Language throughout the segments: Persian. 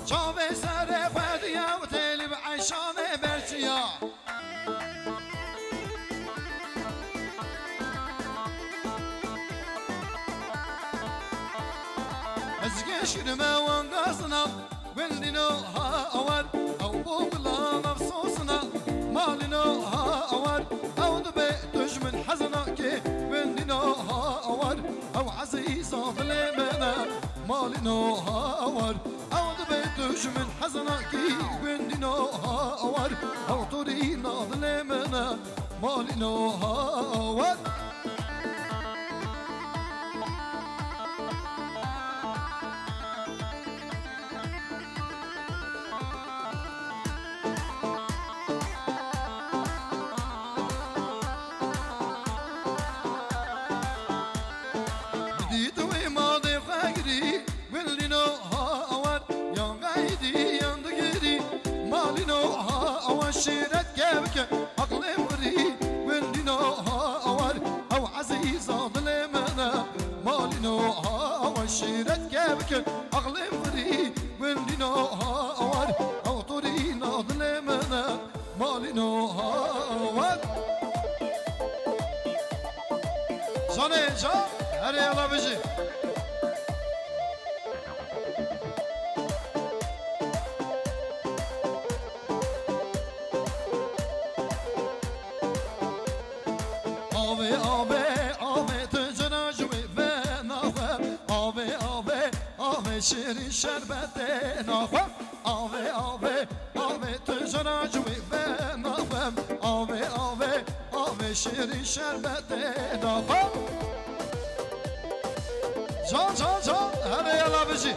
جاوي سر خديا وتلب عشان برشيا ازقشر ما وانقصنا ولدنا ها أول أو بوغلا مفصوصنا مالنا ها أول أو دبيتش من حزنك ولدنا ها أول أو عزيزة ظلمنا مالنا ها أول أو دبيتش من حزنك ولدنا ها أول أو طرينا ظلمنا مالنا ها أول شيرت جابك عقلي مري واللي نوها أول أو عزيزة ظلمنا مالي نوها أول شيرت جابك عقلي مري واللي نوها أول أو طرينا ظلمنا مالي نوها أول جاني جا هري يلا بيجي شيرين شربتي نخوم آوي آوي آوي تجرى جوي بنخوم آوي آوي آوي شيرين شربتي نخوم جان جان جان هذا يلا بجي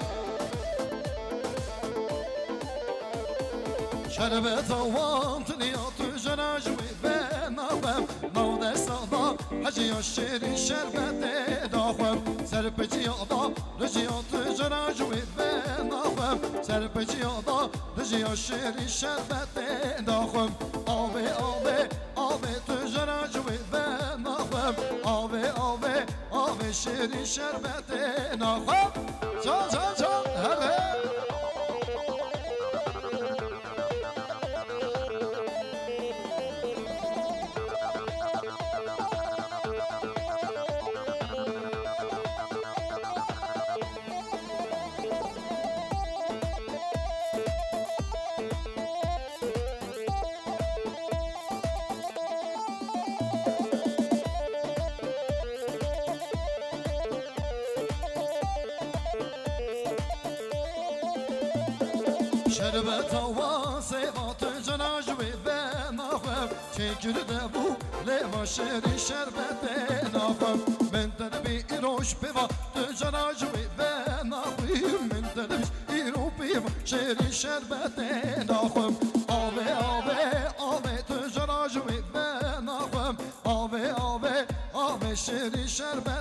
شربت وانتني تجرى جوي بنخوم نود صدا حجي الشيرين شربتي نخوم سربتي يا رجي تجرى جوي بنخوم سربتي يا رجي الشيرين شربتي نخوم آوي آوي آوي تجرى جوي بنخوم آوي آوي آوي شيرين شربتي نخوم جان جان جان هلا شربت واسيبات جناجوي بنخوم شكر دبو لما شيري شربت نخوم من تنبي إروش بيما تجناجوي بنخوم من تنبي إرو بيما شيري شربت نخوم آوي آوي آوي تجناجوي بنخوم آوي آوي آوي شيري شربت